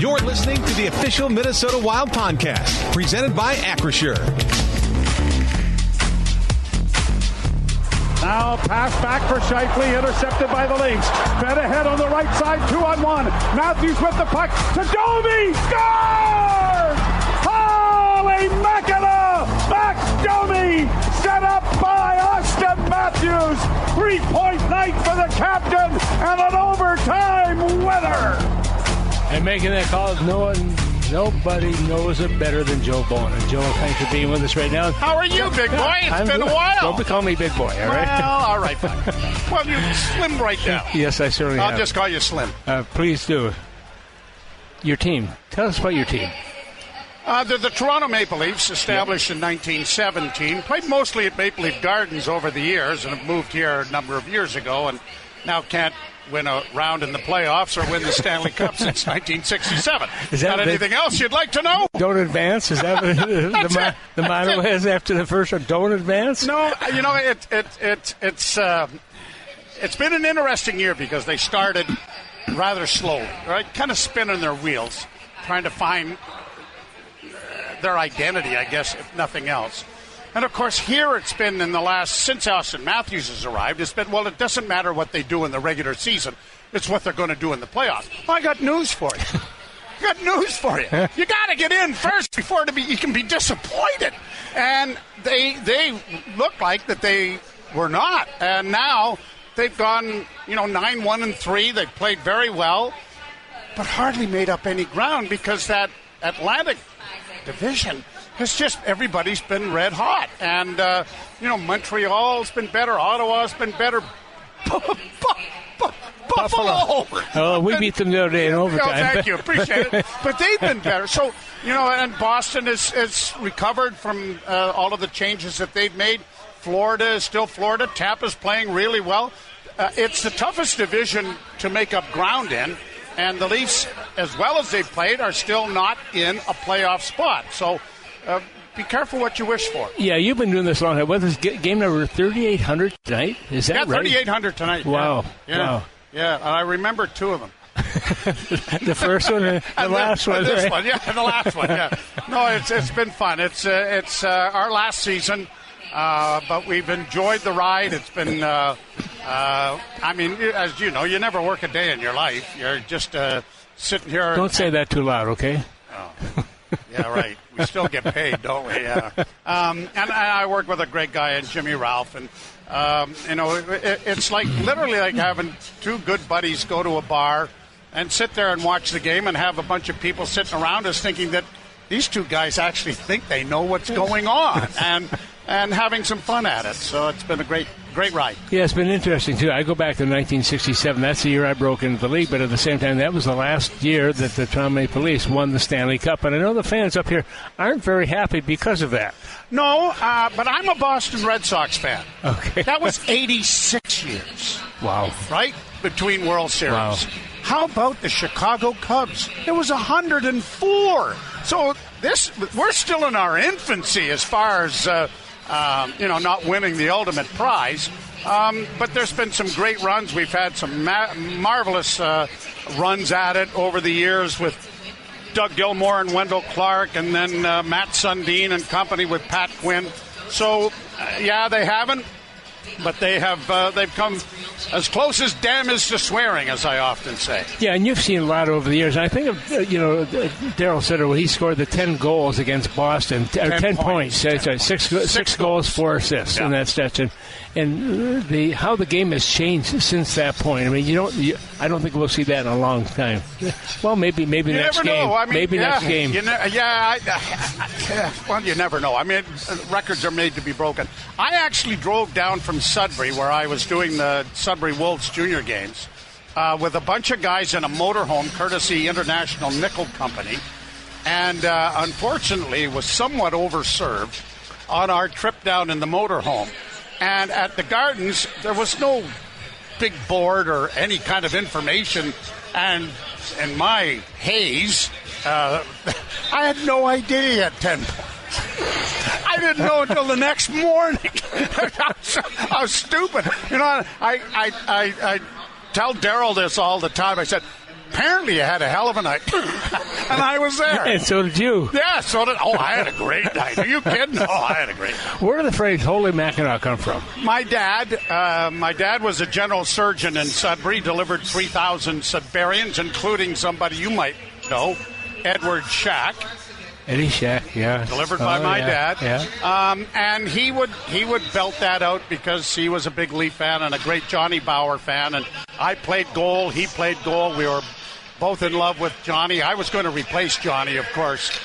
You're listening to the official Minnesota Wild podcast, presented by Acrisure. Now pass back for Scheifele, intercepted by the Leafs. Fed ahead on the right side, 2-on-1. Matthews with the puck to Domi, scores! Holy mackerel! Max Domi set up by Austin Matthews. 3-point night for the captain and an overtime winner. And making that call, nobody knows it better than Joe Bowen. And Joe, thanks for being with us right now. How are you, big boy? It's been a while. Don't call me big boy, all right? Well, all right, fine. Well, you slimmed right down. Yes, I certainly have. I'll just call you Slim. Please do. Your team. Tell us about your team. They're the Toronto Maple Leafs, established in 1917. Played mostly at Maple Leaf Gardens over the years and have moved here a number of years ago and now can't win a round in the playoffs or win the Stanley Cup since 1967. Is that anything else you'd like to know? Don't advance? Is that what the motto is after the first one? Don't advance? No, you know, it's been an interesting year because they started rather slowly, right? Kind of spinning their wheels, trying to find their identity, I guess, if nothing else. And, of course, here it's been in the last, since Austin Matthews has arrived, it's been, well, it doesn't matter what they do in the regular season. It's what they're going to do in the playoffs. Well, I got news for you. You got to get in first before you can be disappointed. And they look like that they were not. And now they've gone, 9-1-3. They've played very well, but hardly made up any ground because that Atlantic division – it's just everybody's been red hot. And, Montreal's been better. Ottawa's been better. Buffalo. Oh, we beat them the other day in overtime. Oh, thank you. Appreciate it. But they've been better. So, and Boston has recovered from all of the changes that they've made. Florida is still Florida. Tampa's playing really well. It's the toughest division to make up ground in. And the Leafs, as well as they've played, are still not in a playoff spot. So, be careful what you wish for. Yeah, you've been doing this long time. What is game number 3,800 tonight? Is that right? 3,800 tonight. Wow. Yeah. Wow. Yeah, and I remember two of them. The first one and the last one. This right? one, yeah, and the last one, yeah. No, it's been fun. It's our last season, but we've enjoyed the ride. It's been, as you know, you never work a day in your life. You're just sitting here. Don't say that too loud, okay? Oh. Yeah, right. We still get paid, don't we? Yeah. And I work with a great guy in Jimmy Ralph, and it's like literally like having two good buddies go to a bar and sit there and watch the game and have a bunch of people sitting around us thinking that these two guys actually think they know what's going on and having some fun at it. So it's been a great ride. Yeah, it's been interesting, too. I go back to 1967. That's the year I broke into the league, but at the same time, that was the last year that the Toronto Maple Leafs won the Stanley Cup. And I know the fans up here aren't very happy because of that. No, but I'm a Boston Red Sox fan. Okay. That was 86 years. Wow. Right? Between World Series. Wow. How about the Chicago Cubs? It was 104. So we're still in our infancy as far as not winning the ultimate prize. But there's been some great runs. We've had some marvelous runs at it over the years with Doug Gilmour and Wendell Clark, and then Matt Sundin and company with Pat Quinn. So, they haven't. But they've come as close as damn is to swearing, as I often say. Yeah, and you've seen a lot over the years. And I think of, Darryl Sutter, when he scored the 10 goals against Boston, 10 points. Six goals, 4 assists in that stretch. And how the game has changed since that point. I mean, I don't think we'll see that in a long time. Well, maybe next game. Next game. Well, you never know. I mean, records are made to be broken. I actually drove down from Sudbury, where I was doing the Sudbury Wolves junior games, with a bunch of guys in a motorhome, courtesy International Nickel Company, and unfortunately was somewhat overserved on our trip down in the motorhome. And at the Gardens, there was no big board or any kind of information. And in my haze, I had no idea he had 10 points. I didn't know until the next morning. I was stupid. I tell Darryl this all the time. I said, apparently you had a hell of a night. And I was there. And so did you. Yeah, so did I had a great night. Are you kidding? Oh, I had a great night. Where did the phrase Holy Mackinac come from? My dad was a general surgeon in Sudbury, delivered 3,000 Sudburyans, including somebody you might know, Edward Shack. Eddie Shack, yeah. Delivered by my dad. Yeah. And he would belt that out because he was a big Leaf fan and a great Johnny Bauer fan. And I played goal, he played goal. We were both in love with Johnny. I was going to replace Johnny, of course.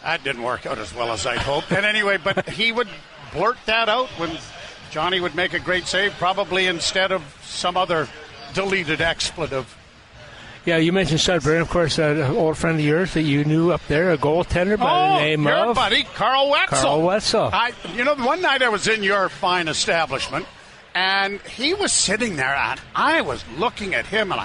That didn't work out as well as I'd hoped. And anyway, but he would blurt that out when Johnny would make a great save, probably instead of some other deleted expletive. Yeah, you mentioned Sudbury, of course, an old friend of yours that you knew up there, a goaltender by the name your of... buddy, Carl Wetzel. Carl Wetzel. One night I was in your fine establishment, and he was sitting there, and I was looking at him, and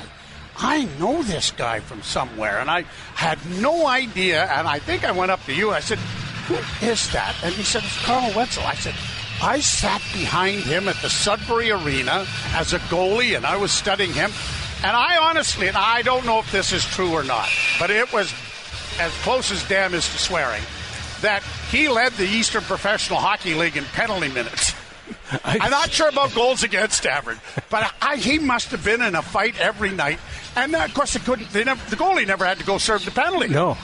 I know this guy from somewhere, and I had no idea, and I think I went up to you, I said, who is that? And he said, it's Carl Wetzel. I said, I sat behind him at the Sudbury Arena as a goalie, and I was studying him. And I honestly, and I don't know if this is true or not, but it was as close as damn is to swearing, that he led the Eastern Professional Hockey League in penalty minutes. I'm not sure about goals against average, but he must have been in a fight every night. And of course, the goalie never had to go serve the penalty. No.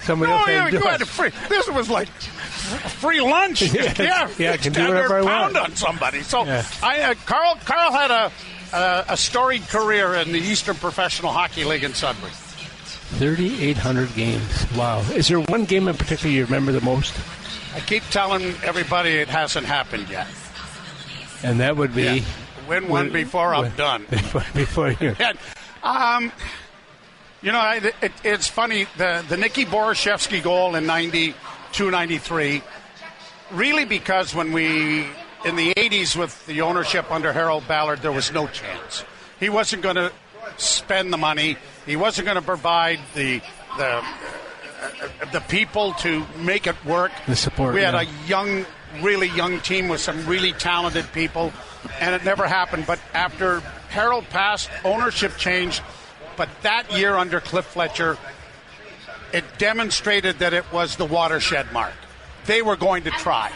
Somebody else had to do it. This was like free lunch. Yeah, can do whatever I want on somebody. So Carl had a storied career in the Eastern Professional Hockey League in Sudbury. 3,800 games. Wow. Is there one game in particular you remember the most? I keep telling everybody it hasn't happened yet. And that would be? Win one before I'm done. Before you. It's funny. The Nicky Borashevsky goal in 92-93, really because when in the 80s with the ownership under Harold Ballard, there was no chance. He wasn't going to spend the money. He wasn't going to provide the people to make it work. The support. We had a really young team with some really talented people, and it never happened. But after Harold passed, ownership changed. But that year under Cliff Fletcher, it demonstrated that it was the watershed mark. They were going to try.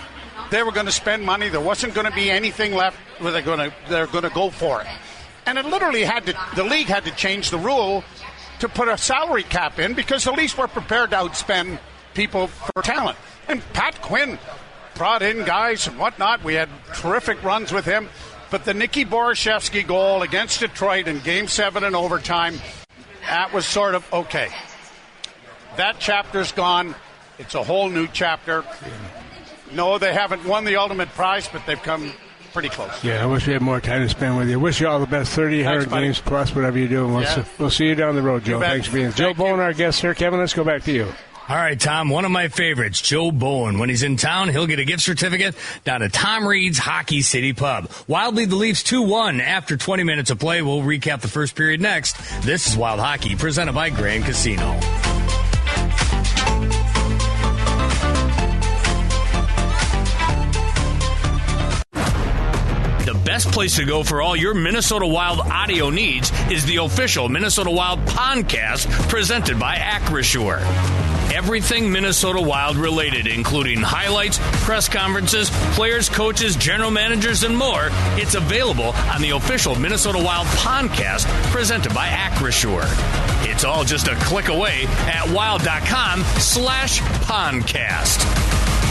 They were going to spend money. There wasn't going to be anything left where they're going to go for it. And it literally the league had to change the rule to put a salary cap in because the Leafs were prepared to outspend people for talent. And Pat Quinn brought in guys and whatnot. We had terrific runs with him. But the Nicky Borashevsky goal against Detroit in Game 7 in overtime, that was sort of, okay. That chapter's gone. It's a whole new chapter. No, they haven't won the ultimate prize, but they've come pretty close. Yeah, I wish we had more time to spend with you. Wish you all the best. 3,800 games plus whatever you do. And we'll see you down the road, Joe. Thanks for being here. Joe Bowen, our guest here. Kevin, let's go back to you. All right, Tom, one of my favorites, Joe Bowen. When he's in town, he'll get a gift certificate down to Tom Reid's Hockey City Pub. Wild lead the Leafs 2-1 after 20 minutes of play. We'll recap the first period next. This is Wild Hockey, presented by Grand Casino. The best place to go for all your Minnesota Wild audio needs is the official Minnesota Wild podcast presented by Acrisure. Everything Minnesota Wild related, including highlights, press conferences, players, coaches, general managers, and more. It's available on the official Minnesota Wild podcast presented by Acrisure. It's all just a click away at wild.com/podcast.